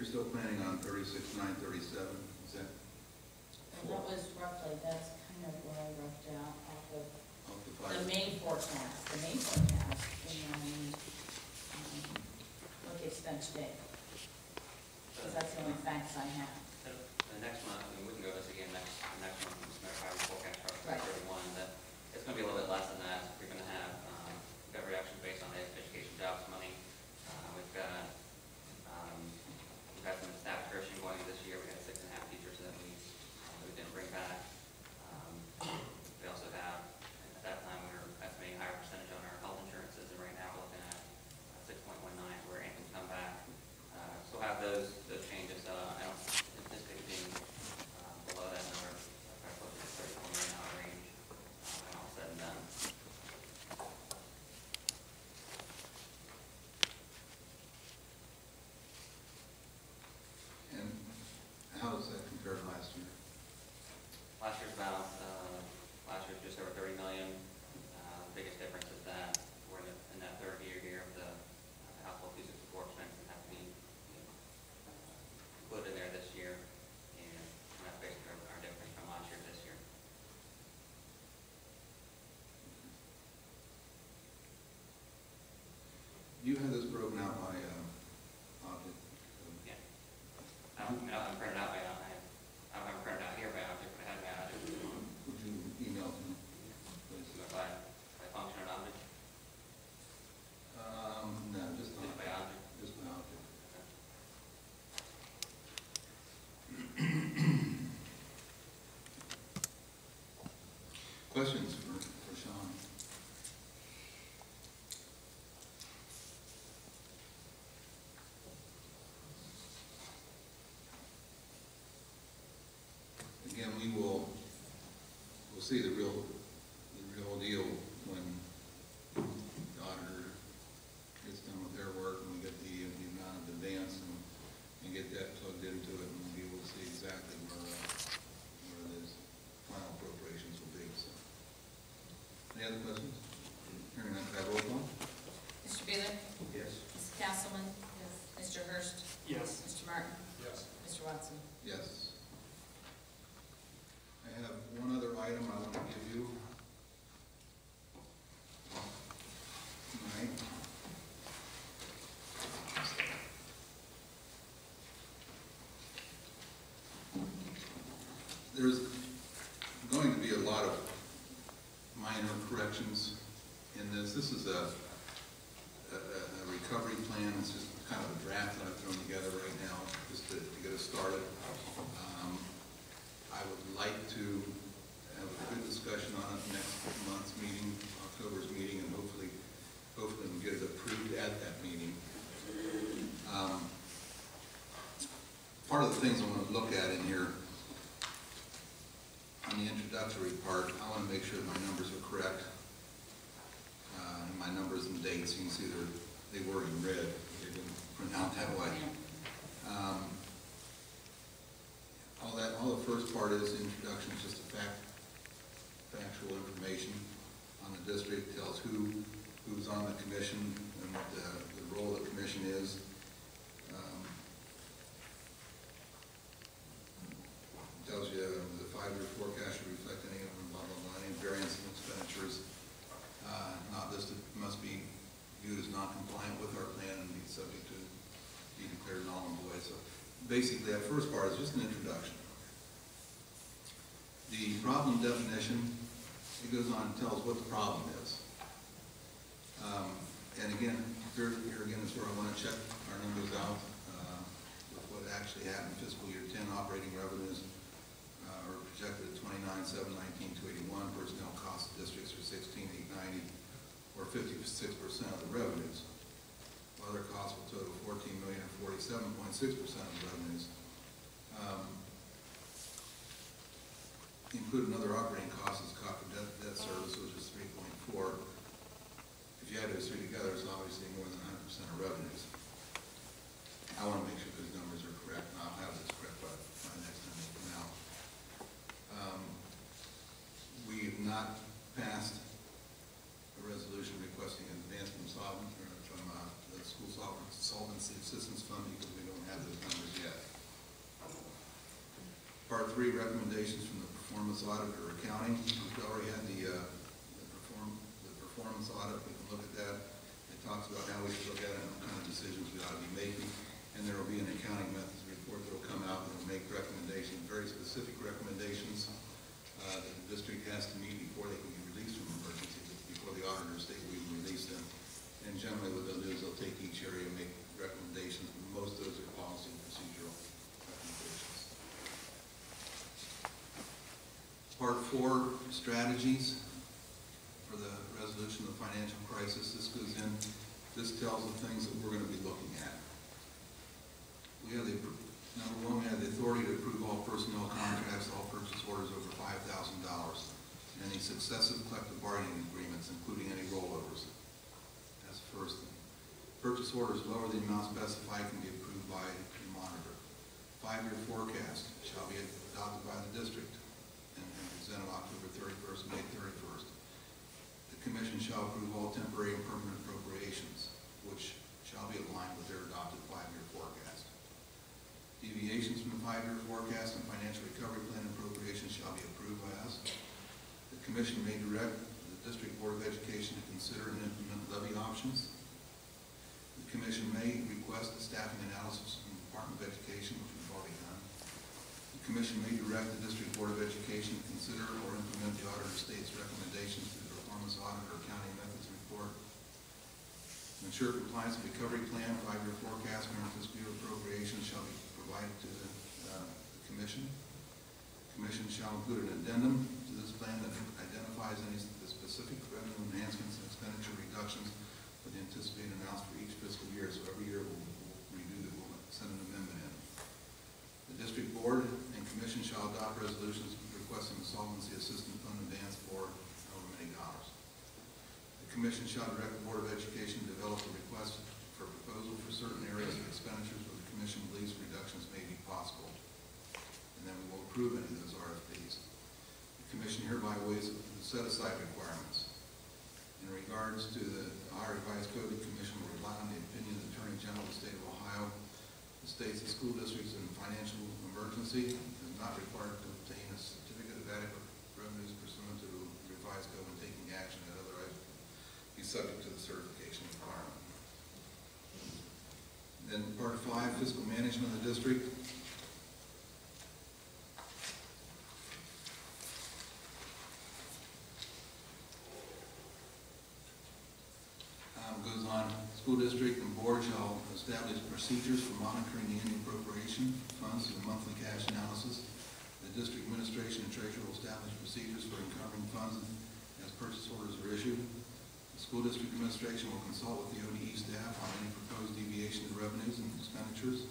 still planning on 36,937, is that? And that was roughly, that's kind of what I roughed out off of the The main forecast, and then, what gets spent today. Because that's the only facts I have. The next month, I mean, we can go over this again next month, we can start forecast for Right. 31, that it's going to be a little bit less than that. We're going to have, we've got reductions based on the education jobs money. We've got some staff attrition going into this year. We had 6.5 teachers that we didn't bring back. We also have, at that time, we were estimating a higher percentage on our health insurances, and right now we're looking at 6.19, where Anthem's come back. So we'll have those changes. I don't anticipate being below that number, probably closer to $34 million range when all said and done. And how does that compare to last year? Last year's about, last year's just over 30 million. The biggest difference is that we're in that third year here of the household music support expenses have to be included in there this year, and that's basically our difference from last year to this year. You have this broken out by object. Yeah. I don't have it printed out by object. I don't have it printed out here by object, but I have it by object. Would you email to me, please? By function and object? No, just Just by object. Just by object. Questions for Sean? Again, we'll see the real deal when the auditor gets done with their work and we get the amount of advance and get that plugged into it, and we'll be able to see exactly where those final appropriations will be. So, any other questions? Hearing none, can I roll call? Mr. Beeler? Yes. Mrs. Castleman? Yes. Mr. Hurst? Yes. Mr. Martin? Yes. Mr. Watson? Yes. I have one other item I want to give you. Tonight. There's going to be a lot of minor corrections in this. This is a recovery plan. It's just kind of a draft that I've thrown together right now just to get us started. I would like to have a good discussion on it next month's meeting, October's meeting, and hopefully we'll get it approved at that meeting. Part of the things I want to look at in here, on the introductory part, I want to make sure my numbers are correct. My numbers and dates, you can see they were in red. They didn't print out that way. All the first part is introduction, is just a factual information on the district. Tells who's on the commission and what the role of the commission is. Tells you the 5-year forecast should reflect any of them, blah, blah, blah, any variance in expenditures not listed must be viewed as non-compliant with our plan and be subject to be declared null and void. So basically that first part is just an introduction. The problem definition, it goes on and tells what the problem is. And again, here again is where I want to check our numbers out with what actually happened. Fiscal year 10 operating revenues are projected at 29,719,281. Personnel cost of districts are 16,890, or 56% of the revenues. Other costs will total 14,047,6% of the revenues. Include another operating costs as cost of debt service, which is 3.4. If you add those three together, it's obviously more than 100% of revenues. I want to make sure those numbers are correct, and I'll have this correct by next time they come out. We have not passed a resolution requesting an advance from the school solvency assistance fund because we don't have those numbers yet. 3, recommendations from the performance audit or accounting. We've already had the performance audit. We can look at that. It talks about how we should look at it and what kind of decisions we ought to be making. And there will be an accounting methods report that will come out that will make recommendations, very specific recommendations that the district has to meet before they can be released from emergency, before the auditors state we will release them. And generally what they'll do is they'll take each area and make recommendations. Most of those are policy and procedural recommendations. Part 4, strategies for the resolution of the financial crisis. This goes in, this tells the things that we're going to be looking at. We have number 1, we have the authority to approve all personnel contracts, all purchase orders over $5,000, and any successive collective bargaining agreements, including any rollovers. That's the first thing. Purchase orders lower than the amount specified can be approved by the monitor. 5-year forecast shall be adopted by the district and presented October 31st, May 31st. The commission shall approve all temporary and permanent appropriations, which shall be aligned with their adopted 5-year forecast. Deviations from the 5-year forecast and financial recovery plan appropriations shall be approved by us. The commission may direct the District Board of Education to consider and implement levy options. The commission may request a staffing analysis from the Department of Education, which we've already done. The commission may direct the District Board of Education to consider or implement the auditor state's recommendations to the performance audit or accounting methods report. To ensure compliance with recovery plan, 5-year forecast, and fiscal year appropriations shall be provided to the commission. The commission shall include an addendum to this plan that identifies any specific revenue enhancements and expenditure reductions for the anticipated amounts for each fiscal year. So every year we'll review that, we'll send an amendment in. The district board and commission shall adopt resolutions requesting solvency assistance fund advance for however many dollars. The commission shall direct the Board of Education to develop a request for proposal for certain areas of expenditures where the commission believes reductions may be possible. And then we will approve any of those RFPs. The commission hereby waives the set-aside requirements. In regards to the Ohio Revised Code, the commission will rely on the opinion of the Attorney General of the State of Ohio. The states that school districts in financial emergency is not required to obtain a certificate of adequate revenues pursuant to the Revised Code when taking action that otherwise be subject to the certification requirement. Then part 5, fiscal management of the district. Goes on, school district and board shall establish procedures for monitoring the annual appropriation funds through the monthly cash analysis. The district administration and treasurer will establish procedures for encumbering funds as purchase orders are issued. The school district administration will consult with the ODE staff on any proposed deviation in revenues and expenditures.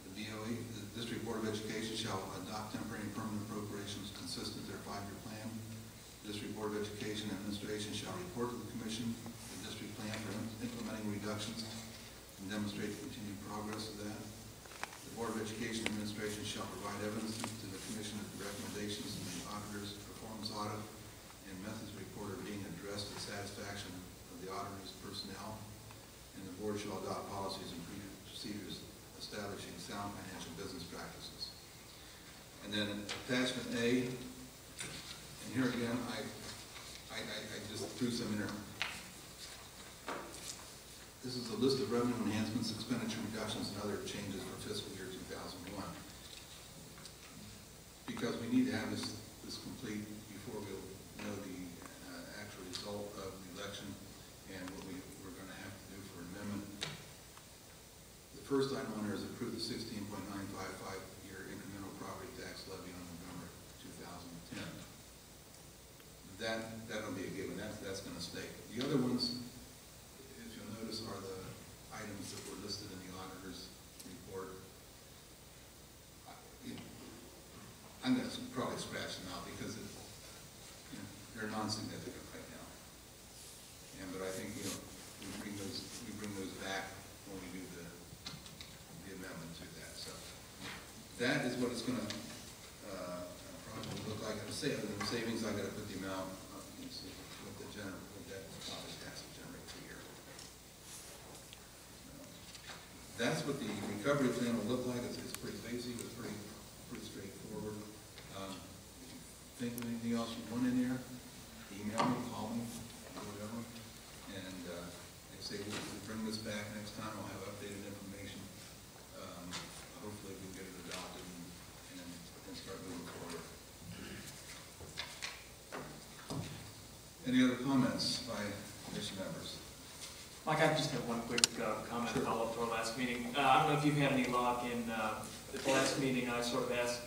The DOE, the District Board of Education, shall adopt temporary and permanent appropriations consistent with their 5-year plan. The District Board of Education administration shall report to the commission the district plan for implementing reductions and demonstrate the continued progress of that. The Board of Education administration shall provide evidence to the commission of the recommendations in the auditor's performance audit and methods report are being addressed to the satisfaction of the auditor's personnel, and the board shall adopt policies and procedures establishing sound financial business practices. And then attachment A, and here again, I just threw some in there. This is a list of revenue enhancements, expenditure reductions, and other changes for fiscal year 2001. Because we need to have this complete before we'll know the actual result of the election and what we're going to have to do for an amendment. The first item on there is approve the 16.955-year incremental property tax levy on November 2010. That'll be a given. That's going to stay. The other ones, if you'll notice, are the items that were listed in the auditor's report. I'm going to probably scratch them out because they're non-significant right now. But I think we bring those back when we do the amendment to that. So that is what it's going to probably look like. The savings, I got to put the amount. You see what that property tax will generate per year. That's what the recovery plan will look like. It's pretty basic. It's pretty pretty straightforward. If you think of anything else you want in there, email me, call me, or whatever. And like I say, we'll bring this back next time. I'll have updated information. Hopefully we can get it adopted and start moving forward. Any other comments by commission members? Mike, I just have one quick comment, Sure. follow-up to our last meeting. I don't know if you've had any luck in, at the last meeting, I sort of asked,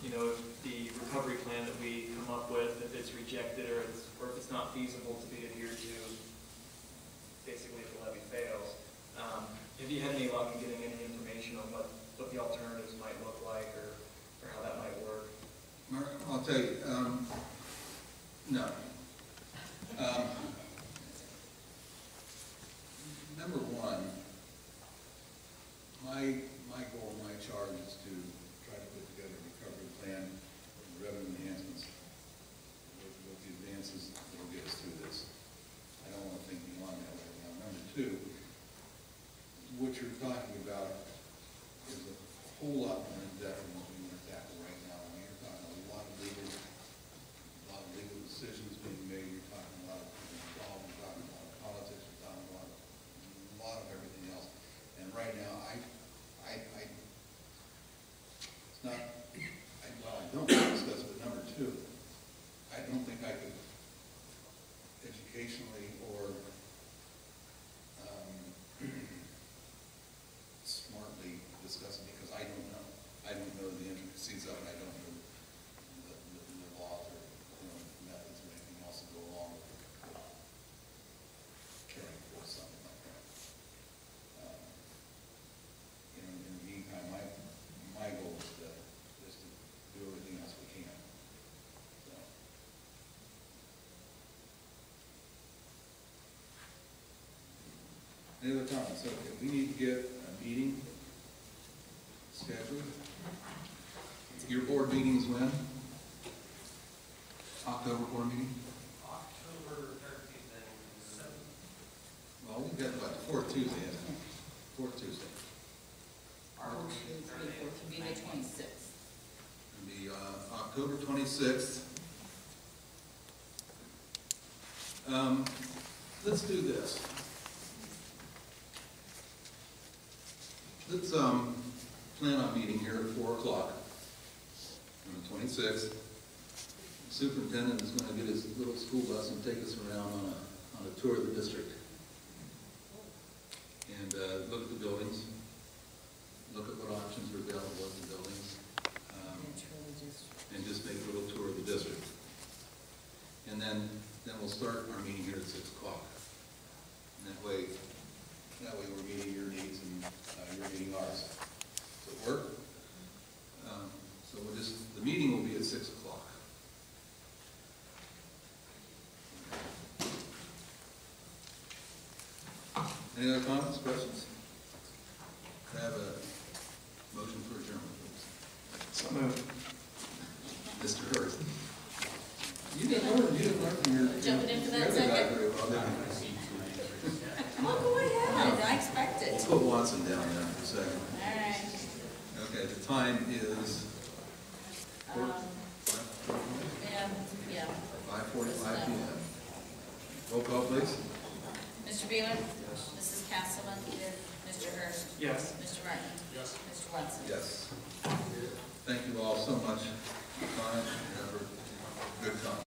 if the recovery plan that we come up with, if it's rejected or if it's not feasible to be adhered to, basically if the levy fails. Have you had any luck in getting any information on what the alternatives might look like or how that might work? Mark, I'll tell you, no. Number one, my goal, my charge is to try to put together a recovery plan with revenue enhancements with the advances that will get us through this. I don't want to think beyond that right now. Number two, what you're talking about is a whole lot more in depth than what we want to tackle right now. I mean, you're talking a lot of legal decisions being made. You're talking a lot of people involved. You're talking a lot of politics. You're talking a lot of everything else. And right now, it's not. Well, I don't want to discuss it. But number two, I don't think I could educationally or smartly discuss it because I don't know. I don't know the intricacies of it. I don't know the laws or methods or anything else that go along with caring for something like that. In the meantime, my goal is to do everything else we can. So. Any other comments? Okay, we need to get a meeting scheduled. Your board meeting's when? October board meeting? October 13th and 7th. Well, we've got about the fourth Tuesday, isn't it? Fourth Tuesday. To be the 26th. It'll be October 26th. Let's do this. Let's plan on meeting here at 4 o'clock on the 26th. The superintendent is going to get his little school bus and take us around on a tour of the district. And look at the buildings, look at what options are available at the buildings, and just make a little tour of the district. And then we'll start our meeting here at 6 o'clock. And that way we're meeting your needs and you're meeting ours. Does it work? So the meeting will be at 6 o'clock. Any other comments, questions? Can I have a motion for adjournment, please? So moved. Mr. Hurst. You didn't learn from your. Jumping in for that your other second? guy very well, did you? Oh, go ahead, I expect it. We'll put Watson down there for a second. All right. Okay, the time is Yeah. 5:45 p.m. Roll call, please. Mr. Beeler? Mrs. Castleman? Mr. Hurst? Yes. Mr. Martin? Yes. Mr. Watson? Yes. Thank you all so much for your time.